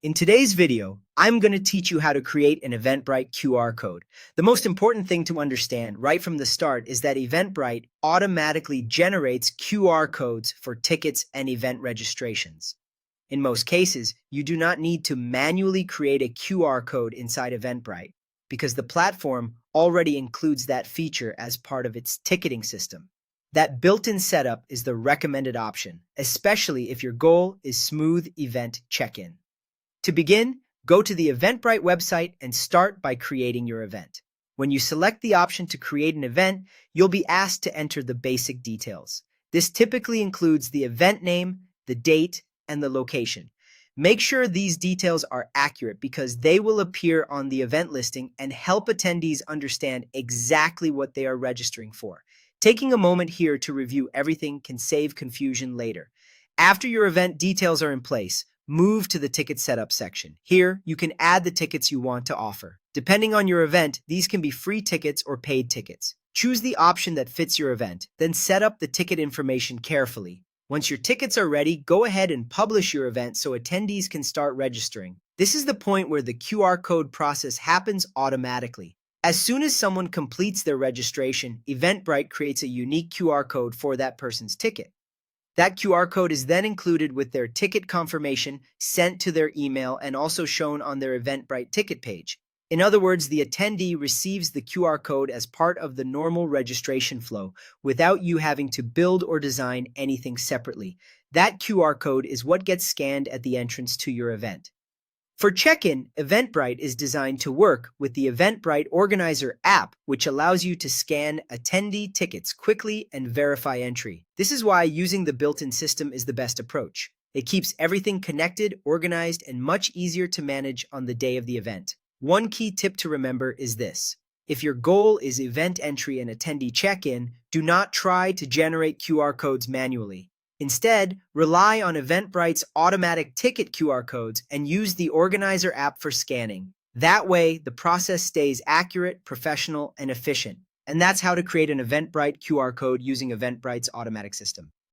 In today's video, I'm going to teach you how to create an Eventbrite QR code. The most important thing to understand right from the start is that Eventbrite automatically generates QR codes for tickets and event registrations. In most cases, you do not need to manually create a QR code inside Eventbrite because the platform already includes that feature as part of its ticketing system. That built-in setup is the recommended option, especially if your goal is smooth event check-in. To begin, go to the Eventbrite website and start by creating your event. When you select the option to create an event, you'll be asked to enter the basic details. This typically includes the event name, the date, and the location. Make sure these details are accurate because they will appear on the event listing and help attendees understand exactly what they are registering for. Taking a moment here to review everything can save confusion later. After your event details are in place, move to the ticket setup section. Here, you can add the tickets you want to offer. Depending on your event, these can be free tickets or paid tickets. Choose the option that fits your event, then set up the ticket information carefully. Once your tickets are ready, go ahead and publish your event so attendees can start registering. This is the point where the QR code process happens automatically. As soon as someone completes their registration, Eventbrite creates a unique QR code for that person's ticket. That QR code is then included with their ticket confirmation sent to their email and also shown on their Eventbrite ticket page. In other words, the attendee receives the QR code as part of the normal registration flow without you having to build or design anything separately. That QR code is what gets scanned at the entrance to your event. For check-in, Eventbrite is designed to work with the Eventbrite Organizer app, which allows you to scan attendee tickets quickly and verify entry. This is why using the built-in system is the best approach. It keeps everything connected, organized, and much easier to manage on the day of the event. One key tip to remember is this. If your goal is event entry and attendee check-in, do not try to generate QR codes manually. Instead, rely on Eventbrite's automatic ticket QR codes and use the Organizer app for scanning. That way, the process stays accurate, professional, and efficient. And that's how to create an Eventbrite QR code using Eventbrite's automatic system.